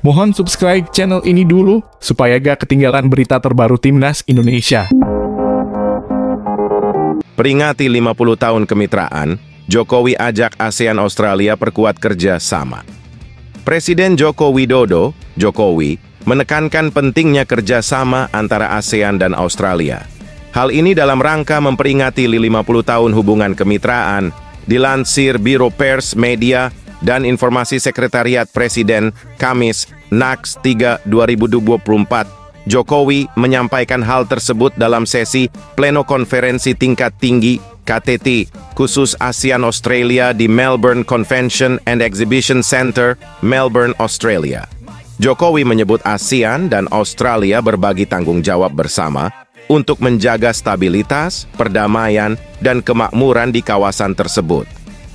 Mohon subscribe channel ini dulu, supaya gak ketinggalan berita terbaru Timnas Indonesia. Peringati 50 tahun kemitraan, Jokowi ajak ASEAN Australia perkuat kerja sama. Presiden Joko Widodo, Jokowi, menekankan pentingnya kerjasama antara ASEAN dan Australia. Hal ini dalam rangka memperingati 50 tahun hubungan kemitraan, dilansir Biro Pers Media dan Informasi Sekretariat Presiden, Kamis, Naks 3, 2024. Jokowi menyampaikan hal tersebut dalam sesi pleno konferensi tingkat tinggi KTT khusus ASEAN Australia di Melbourne Convention and Exhibition Centre, Melbourne, Australia. Jokowi menyebut ASEAN dan Australia berbagi tanggung jawab bersama untuk menjaga stabilitas, perdamaian, dan kemakmuran di kawasan tersebut.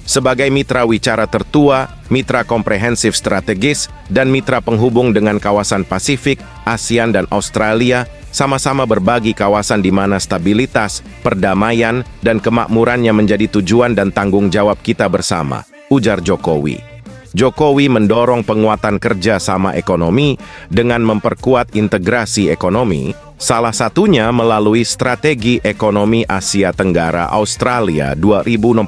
Sebagai mitra wicara tertua, mitra komprehensif strategis, dan mitra penghubung dengan kawasan Pasifik, ASEAN dan Australia sama-sama berbagi kawasan di mana stabilitas, perdamaian, dan kemakmurannya menjadi tujuan dan tanggung jawab kita bersama, ujar Jokowi. Jokowi mendorong penguatan kerjasama ekonomi dengan memperkuat integrasi ekonomi, salah satunya melalui Strategi Ekonomi Asia Tenggara Australia 2040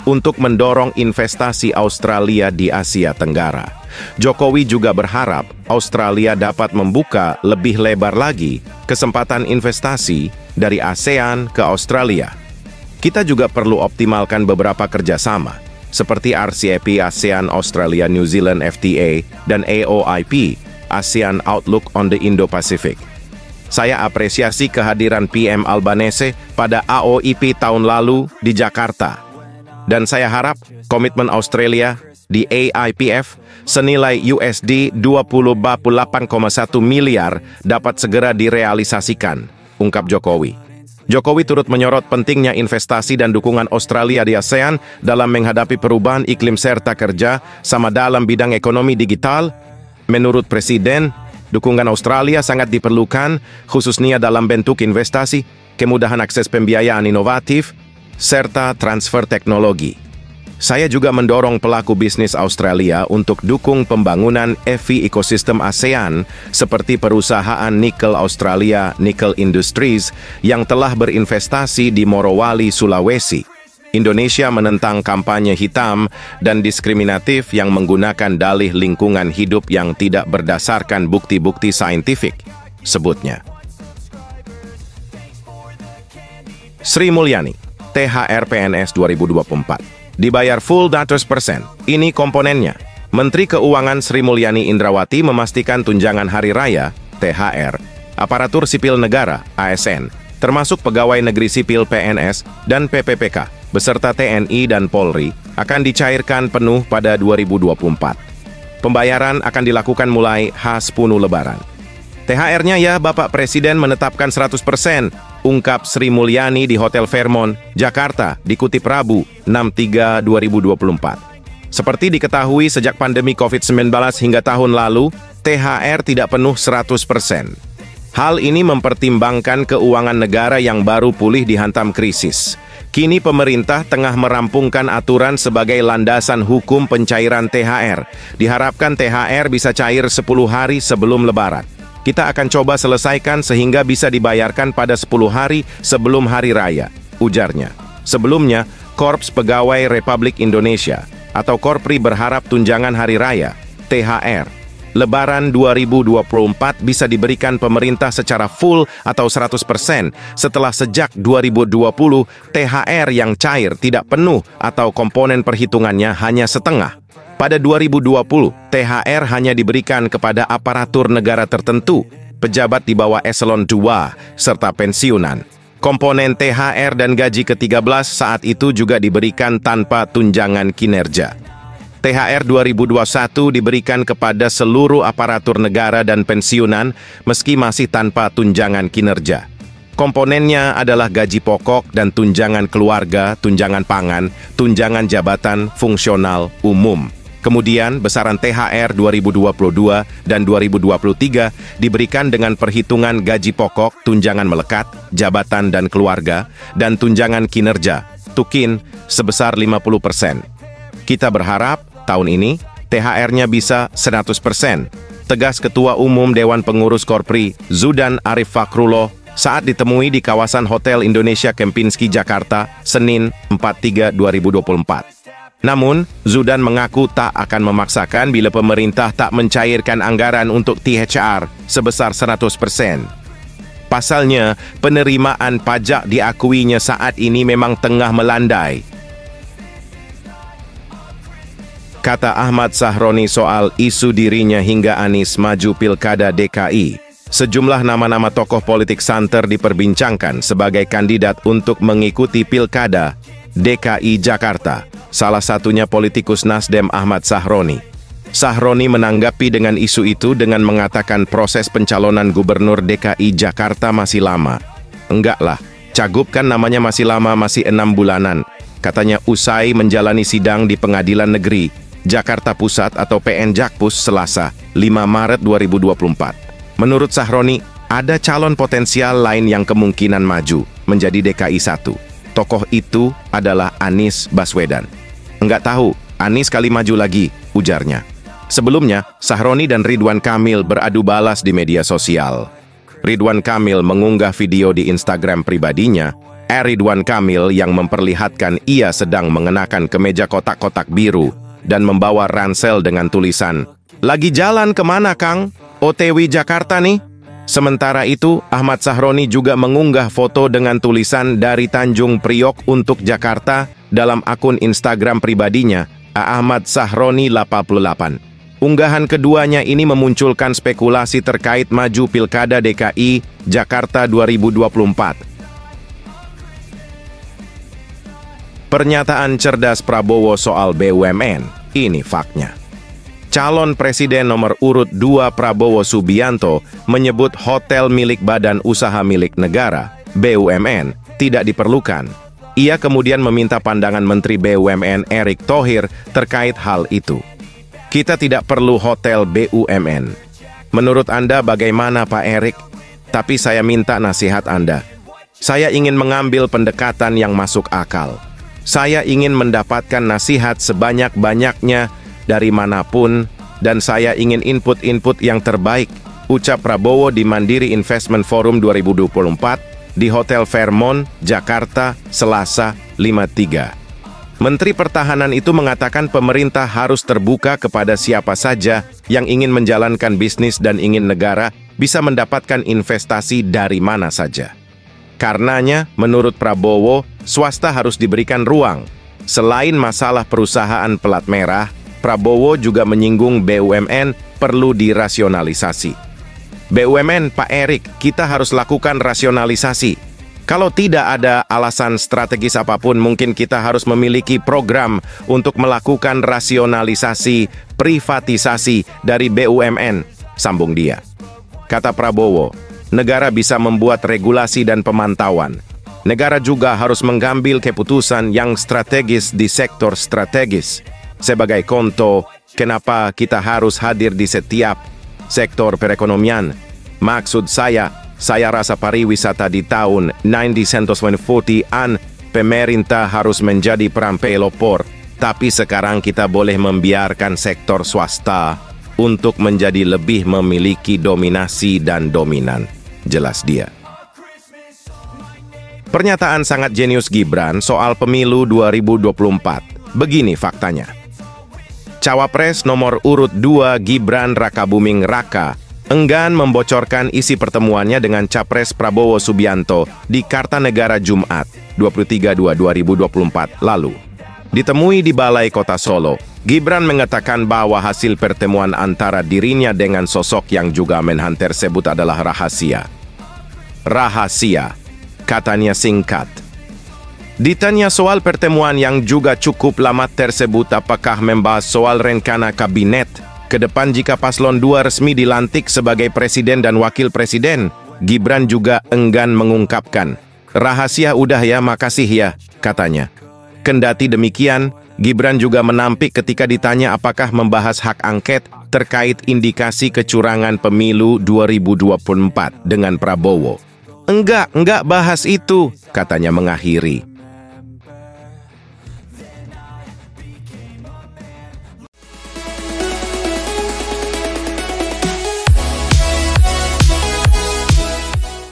untuk mendorong investasi Australia di Asia Tenggara. Jokowi juga berharap Australia dapat membuka lebih lebar lagi kesempatan investasi dari ASEAN ke Australia. Kita juga perlu optimalkan beberapa kerjasama, seperti RCEP ASEAN Australia New Zealand FTA dan AOIP ASEAN Outlook on the Indo-Pacific. Saya apresiasi kehadiran PM Albanese pada AOIP tahun lalu di Jakarta. Dan saya harap komitmen Australia di AIPF senilai USD 20,8,1 miliar dapat segera direalisasikan, ungkap Jokowi. Jokowi turut menyorot pentingnya investasi dan dukungan Australia di ASEAN dalam menghadapi perubahan iklim serta kerja sama dalam bidang ekonomi digital. Menurut Presiden, dukungan Australia sangat diperlukan, khususnya dalam bentuk investasi, kemudahan akses pembiayaan inovatif, serta transfer teknologi. Saya juga mendorong pelaku bisnis Australia untuk dukung pembangunan EV ekosistem ASEAN seperti perusahaan nikel Australia Nickel Industries yang telah berinvestasi di Morowali, Sulawesi. Indonesia menentang kampanye hitam dan diskriminatif yang menggunakan dalih lingkungan hidup yang tidak berdasarkan bukti-bukti saintifik, sebutnya. Sri Mulyani, THR PNS 2024. Dibayar full 100%. Ini komponennya. Menteri Keuangan Sri Mulyani Indrawati memastikan tunjangan hari raya, THR, aparatur sipil negara, ASN, termasuk pegawai negeri sipil PNS dan PPPK, beserta TNI dan Polri, akan dicairkan penuh pada 2024. Pembayaran akan dilakukan mulai H10 Lebaran. THR-nya ya Bapak Presiden menetapkan 100%, ungkap Sri Mulyani di Hotel Fairmont, Jakarta, dikutip Rabu, 6/3/2024. Seperti diketahui sejak pandemi COVID-19 hingga tahun lalu, THR tidak penuh 100%. Hal ini mempertimbangkan keuangan negara yang baru pulih dihantam krisis. Kini pemerintah tengah merampungkan aturan sebagai landasan hukum pencairan THR. Diharapkan THR bisa cair 10 hari sebelum Lebaran. Kita akan coba selesaikan sehingga bisa dibayarkan pada 10 hari sebelum Hari Raya, ujarnya. Sebelumnya, Korps Pegawai Republik Indonesia atau Korpri berharap tunjangan Hari Raya, THR, Lebaran 2024 bisa diberikan pemerintah secara full atau 100% setelah sejak 2020 THR yang cair tidak penuh atau komponen perhitungannya hanya setengah. Pada 2020, THR hanya diberikan kepada aparatur negara tertentu, pejabat di bawah eselon 2, serta pensiunan. Komponen THR dan gaji ke-13 saat itu juga diberikan tanpa tunjangan kinerja. THR 2021 diberikan kepada seluruh aparatur negara dan pensiunan meski masih tanpa tunjangan kinerja. Komponennya adalah gaji pokok dan tunjangan keluarga, tunjangan pangan, tunjangan jabatan fungsional umum. Kemudian, besaran THR 2022 dan 2023 diberikan dengan perhitungan gaji pokok, tunjangan melekat, jabatan dan keluarga, dan tunjangan kinerja, TUKIN, sebesar 50%. Kita berharap tahun ini THR-nya bisa 100%. Tegas Ketua Umum Dewan Pengurus Korpri, Zudan Arif Fakrullah, saat ditemui di kawasan Hotel Indonesia Kempinski, Jakarta, Senin 4/3/2024. Namun, Zudan mengaku tak akan memaksakan bila pemerintah tak mencairkan anggaran untuk THR sebesar 100%. Pasalnya, penerimaan pajak diakuinya saat ini memang tengah melandai. Kata Ahmad Sahroni soal isu dirinya hingga Anies maju Pilkada DKI. Sejumlah nama-nama tokoh politik santer diperbincangkan sebagai kandidat untuk mengikuti Pilkada DKI Jakarta. Salah satunya politikus Nasdem Ahmad Sahroni. Sahroni menanggapi dengan isu itu dengan mengatakan proses pencalonan gubernur DKI Jakarta masih lama. Enggak lah, Cagup kan namanya masih lama, masih 6 bulanan. Katanya usai menjalani sidang di Pengadilan Negeri Jakarta Pusat atau PN Jakpus Selasa, 5 Maret 2024. Menurut Sahroni, ada calon potensial lain yang kemungkinan maju menjadi DKI 1. Tokoh itu adalah Anies Baswedan. Enggak tahu, Anies kali maju lagi, ujarnya. Sebelumnya, Sahroni dan Ridwan Kamil beradu balas di media sosial. Ridwan Kamil mengunggah video di Instagram pribadinya, Ridwan Kamil yang memperlihatkan ia sedang mengenakan kemeja kotak-kotak biru dan membawa ransel dengan tulisan, "Lagi jalan kemana, Kang? OTW Jakarta nih." Sementara itu, Ahmad Sahroni juga mengunggah foto dengan tulisan dari Tanjung Priok untuk Jakarta dalam akun Instagram pribadinya, Ahmad Sahroni 88. Unggahan keduanya ini memunculkan spekulasi terkait maju Pilkada DKI Jakarta 2024. Pernyataan cerdas Prabowo soal BUMN, ini faknya. Calon Presiden nomor urut 2 Prabowo Subianto menyebut hotel milik Badan Usaha Milik Negara, BUMN, tidak diperlukan. Ia kemudian meminta pandangan Menteri BUMN Erick Thohir terkait hal itu. Kita tidak perlu hotel BUMN. Menurut Anda bagaimana, Pak Erick? Tapi saya minta nasihat Anda. Saya ingin mengambil pendekatan yang masuk akal. Saya ingin mendapatkan nasihat sebanyak-banyaknya dari manapun, dan saya ingin input-input yang terbaik, ucap Prabowo di Mandiri Investment Forum 2024 di Hotel Fairmont, Jakarta, Selasa, 5/3. Menteri Pertahanan itu mengatakan pemerintah harus terbuka kepada siapa saja yang ingin menjalankan bisnis dan ingin negara bisa mendapatkan investasi dari mana saja. Karenanya, menurut Prabowo, swasta harus diberikan ruang. Selain masalah perusahaan pelat merah, Prabowo juga menyinggung BUMN perlu dirasionalisasi. BUMN, Pak Erick, kita harus lakukan rasionalisasi. Kalau tidak ada alasan strategis apapun, mungkin kita harus memiliki program untuk melakukan rasionalisasi, privatisasi dari BUMN, sambung dia. Kata Prabowo, negara bisa membuat regulasi dan pemantauan. Negara juga harus mengambil keputusan yang strategis di sektor strategis. Sebagai contoh, kenapa kita harus hadir di setiap sektor perekonomian? Maksud saya rasa pariwisata di tahun 1940-an, pemerintah harus menjadi pelopor. Tapi sekarang kita boleh membiarkan sektor swasta untuk menjadi lebih memiliki dominasi dan dominan. Jelas dia. Pernyataan sangat jenius Gibran soal pemilu 2024. Begini faktanya. Cawapres nomor urut 2 Gibran Rakabuming Raka enggan membocorkan isi pertemuannya dengan Capres Prabowo Subianto di Kartanegara Jumat 23/2/2024 lalu. Ditemui di Balai Kota Solo, Gibran mengatakan bahwa hasil pertemuan antara dirinya dengan sosok yang juga menhan tersebut adalah rahasia. Rahasia, katanya singkat. Ditanya soal pertemuan yang juga cukup lama tersebut, apakah membahas soal rencana kabinet ke depan jika paslon 2 resmi dilantik sebagai presiden dan wakil presiden, Gibran juga enggan mengungkapkan. Rahasia udah ya, makasih ya, katanya. Kendati demikian, Gibran juga menampik ketika ditanya apakah membahas hak angket terkait indikasi kecurangan pemilu 2024 dengan Prabowo. Enggak bahas itu, katanya mengakhiri.